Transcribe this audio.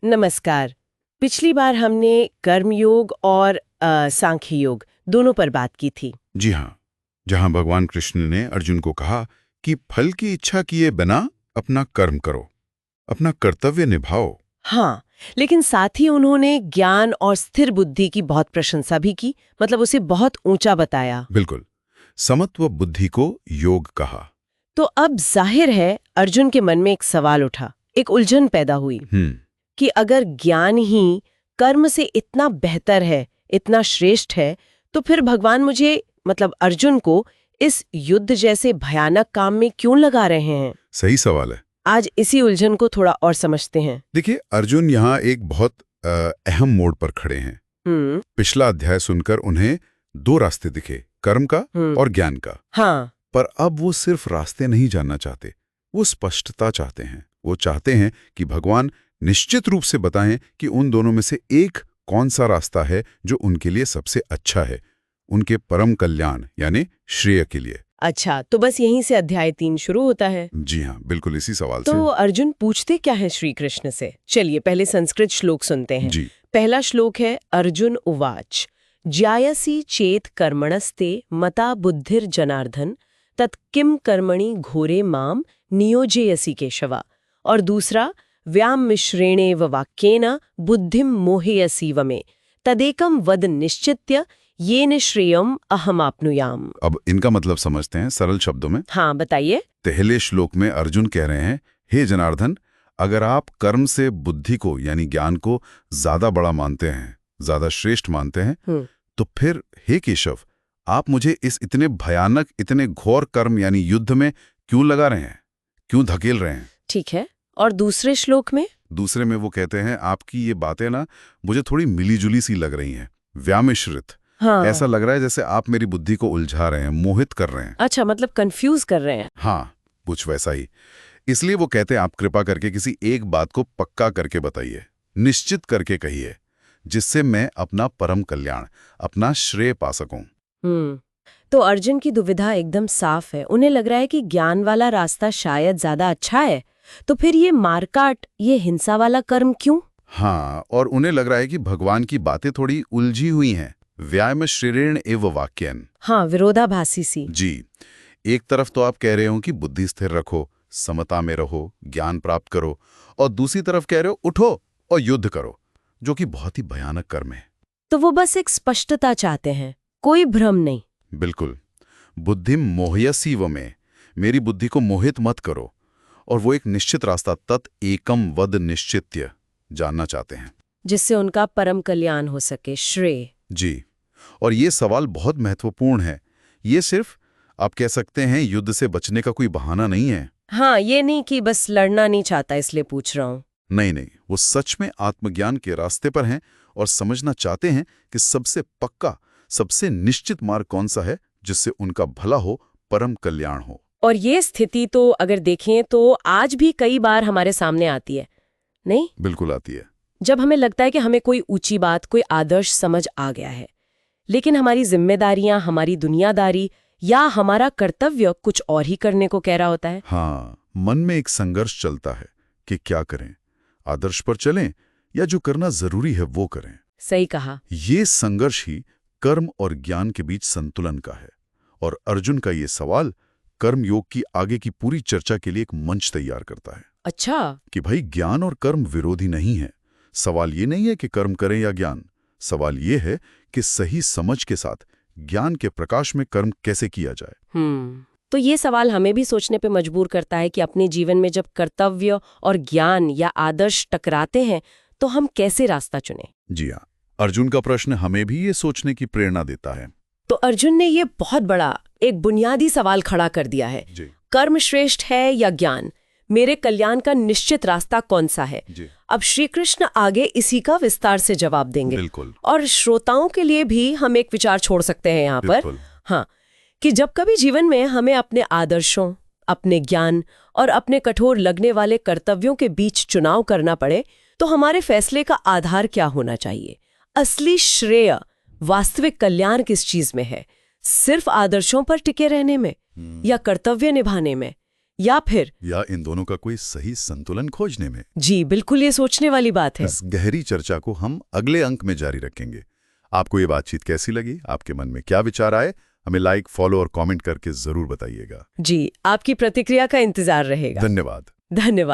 नमस्कार। पिछली बार हमने कर्मयोग और सांख्य योग दोनों पर बात की थी। जी हाँ, जहाँ भगवान कृष्ण ने अर्जुन को कहा कि फल की इच्छा किए बिना अपना कर्म करो, अपना कर्तव्य निभाओ। हाँ, लेकिन साथ ही उन्होंने ज्ञान और स्थिर बुद्धि की बहुत प्रशंसा भी की, मतलब उसे बहुत ऊंचा बताया। बिल्कुल, समत्व बुद्धि को योग कहा। तो अब जाहिर है अर्जुन के मन में एक सवाल उठा, एक उलझन पैदा हुई कि अगर ज्ञान ही कर्म से इतना बेहतर है, इतना श्रेष्ठ है, तो फिर भगवान मुझे मतलब अर्जुन को इस युद्ध जैसे भयानक काम में क्यों लगा रहे हैं? सही सवाल है। आज इसी उलझन को थोड़ा और समझते हैं। देखिए, अर्जुन यहाँ एक बहुत अहम मोड़ पर खड़े हैं। पिछला अध्याय सुनकर उन्हें दो रास्ते दिखे, कर्म का और ज्ञान का। हाँ, पर अब वो सिर्फ रास्ते नहीं जानना चाहते, वो स्पष्टता चाहते हैं। वो चाहते हैं कि भगवान निश्चित रूप से बताएं कि उन दोनों में से एक कौन सा रास्ता है जो उनके लिए सबसे अच्छा है, उनके परम कल्याण यानी श्रेय के लिए। अच्छा, तो बस यहीं से अध्याय 3 शुरू होता है। जी हाँ, बिल्कुल इसी सवाल तो से। अर्जुन पूछते क्या है श्री कृष्ण से? चलिए पहले संस्कृत श्लोक सुनते हैं। जी। पहला श्लोक है अर्जुन उवाच ज्यायसी चेत कर्मणस्ते मता बुद्धिर जनार्दन तत्किम कर्मणि घोरे माम नियोजयसी केशवा। और दूसरा व्याम मिश्रेणेव वाक्येन बुद्धिम मोहयसी वमे तदेकम वद निश्चित्य येन श्रेयम अहमाप्नुयाम। अब इनका मतलब समझते हैं सरल शब्दों में। हाँ, बताइए। पहले श्लोक में अर्जुन कह रहे हैं, हे जनार्दन, अगर आप कर्म से बुद्धि को यानी ज्ञान को ज्यादा बड़ा मानते हैं, ज्यादा श्रेष्ठ मानते हैं, तो फिर हे केशव, आप मुझे इस इतने भयानक, इतने घोर कर्म यानी युद्ध में क्यों लगा रहे हैं, क्यों धकेल रहे हैं? ठीक है। और दूसरे श्लोक में? दूसरे में वो कहते हैं, आपकी ये बातें ना मुझे थोड़ी मिलीजुली सी लग रही हैं, व्यामिश्रित। हाँ। ऐसा लग रहा है जैसे आप मेरी बुद्धि को उलझा रहे हैं, मोहित कर रहे हैं। अच्छा, मतलब कंफ्यूज कर रहे हैं। हाँ, कुछ वैसा ही। इसलिए वो कहते हैं, आप कृपा करके किसी एक बात को पक्का करके बताइए, निश्चित करके कहिए, जिससे मैं अपना परम कल्याण, अपना श्रेय पा सकूं। तो अर्जुन की दुविधा एकदम साफ है। उन्हें लग रहा है कि ज्ञान वाला रास्ता शायद ज्यादा अच्छा है, तो फिर ये मारकाट, ये हिंसा वाला कर्म क्यों? हाँ, और उन्हें लग रहा है कि भगवान की बातें थोड़ी उलझी हुई हैं, व्याम श्रीरेण एव वाक्यन। हाँ, विरोधाभासी सी। जी, एक तरफ तो आप कह रहे हो कि बुद्धि स्थिर रखो, समता में रहो, ज्ञान प्राप्त करो, और दूसरी तरफ कह रहे हो उठो और युद्ध करो, जो कि बहुत ही भयानक कर्म है। तो वो बस एक स्पष्टता चाहते हैं, कोई भ्रम नहीं। बिल्कुल, बुद्धिम मोहयसी वमे, मेरी बुद्धि को मोहित मत करो, और वो एक निश्चित रास्ता तत् एकम वद निश्चित्य जानना चाहते हैं, जिससे उनका परम कल्याण हो सके, श्रेय। जी। और ये सवाल बहुत महत्वपूर्ण है। ये सिर्फ आप कह सकते हैं युद्ध से बचने का कोई बहाना नहीं है। हाँ, ये नहीं कि बस लड़ना नहीं चाहता इसलिए पूछ रहा हूँ। नहीं, वो सच में आत्मज्ञान के रास्ते पर हैं और समझना चाहते हैं कि सबसे पक्का, सबसे निश्चित मार्ग कौन सा है जिससे उनका भला हो, परम कल्याण हो। और ये स्थिति तो अगर देखें तो आज भी कई बार हमारे सामने आती है, नहीं? बिल्कुल आती है। जब हमें लगता है कि हमें कोई ऊंची बात, कोई आदर्श समझ आ गया है, लेकिन हमारी जिम्मेदारियां, हमारी दुनियादारी या हमारा कर्तव्य कुछ और ही करने को कह रहा होता है। हाँ, मन में एक संघर्ष चलता है कि क्या करें, आदर्श पर चलें या जो करना जरूरी है वो करें। सही कहा। ये संघर्ष ही कर्म और ज्ञान के बीच संतुलन का है। और अर्जुन का ये सवाल कर्म योग की आगे की पूरी चर्चा के लिए एक मंच तैयार करता है। अच्छा। कि भाई, ज्ञान और कर्म विरोधी नहीं है। सवाल ये नहीं है कि कर्म करें या ज्ञान, सवाल ये है कि सही समझ के साथ ज्ञान के प्रकाश में कर्म कैसे किया जाए। तो ये सवाल हमें भी सोचने पे मजबूर करता है कि अपने जीवन में जब कर्तव्य और ज्ञान या आदर्श टकराते हैं तो हम कैसे रास्ता चुनें। जी हाँ, अर्जुन का प्रश्न हमें भी ये सोचने की प्रेरणा देता है। तो अर्जुन ने ये बहुत बड़ा एक बुनियादी सवाल खड़ा कर दिया है, कर्म श्रेष्ठ है या ज्ञान, मेरे कल्याण का निश्चित रास्ता कौन सा है। अब श्री कृष्ण आगे इसी का विस्तार से जवाब देंगे। बिल्कुल। और श्रोताओं के लिए भी हम एक विचार छोड़ सकते हैं यहाँ पर, हाँ, कि जब कभी जीवन में हमें अपने आदर्शों, अपने ज्ञान और अपने कठोर लगने वाले कर्तव्यों के बीच चुनाव करना पड़े, तो हमारे फैसले का आधार क्या होना चाहिए। असली श्रेय, वास्तविक कल्याण किस चीज में है, सिर्फ आदर्शों पर टिके रहने में या कर्तव्य निभाने में, या फिर इन दोनों का कोई सही संतुलन खोजने में? जी बिल्कुल, ये सोचने वाली बात है। इस गहरी चर्चा को हम अगले अंक में जारी रखेंगे। आपको ये बातचीत कैसी लगी? आपके मन में क्या विचार आए? हमें लाइक, फॉलो और कमेंट करके जरूर बताइएगा। जी, आपकी प्रतिक्रिया का इंतजार रहेगा। धन्यवाद। धन्यवाद।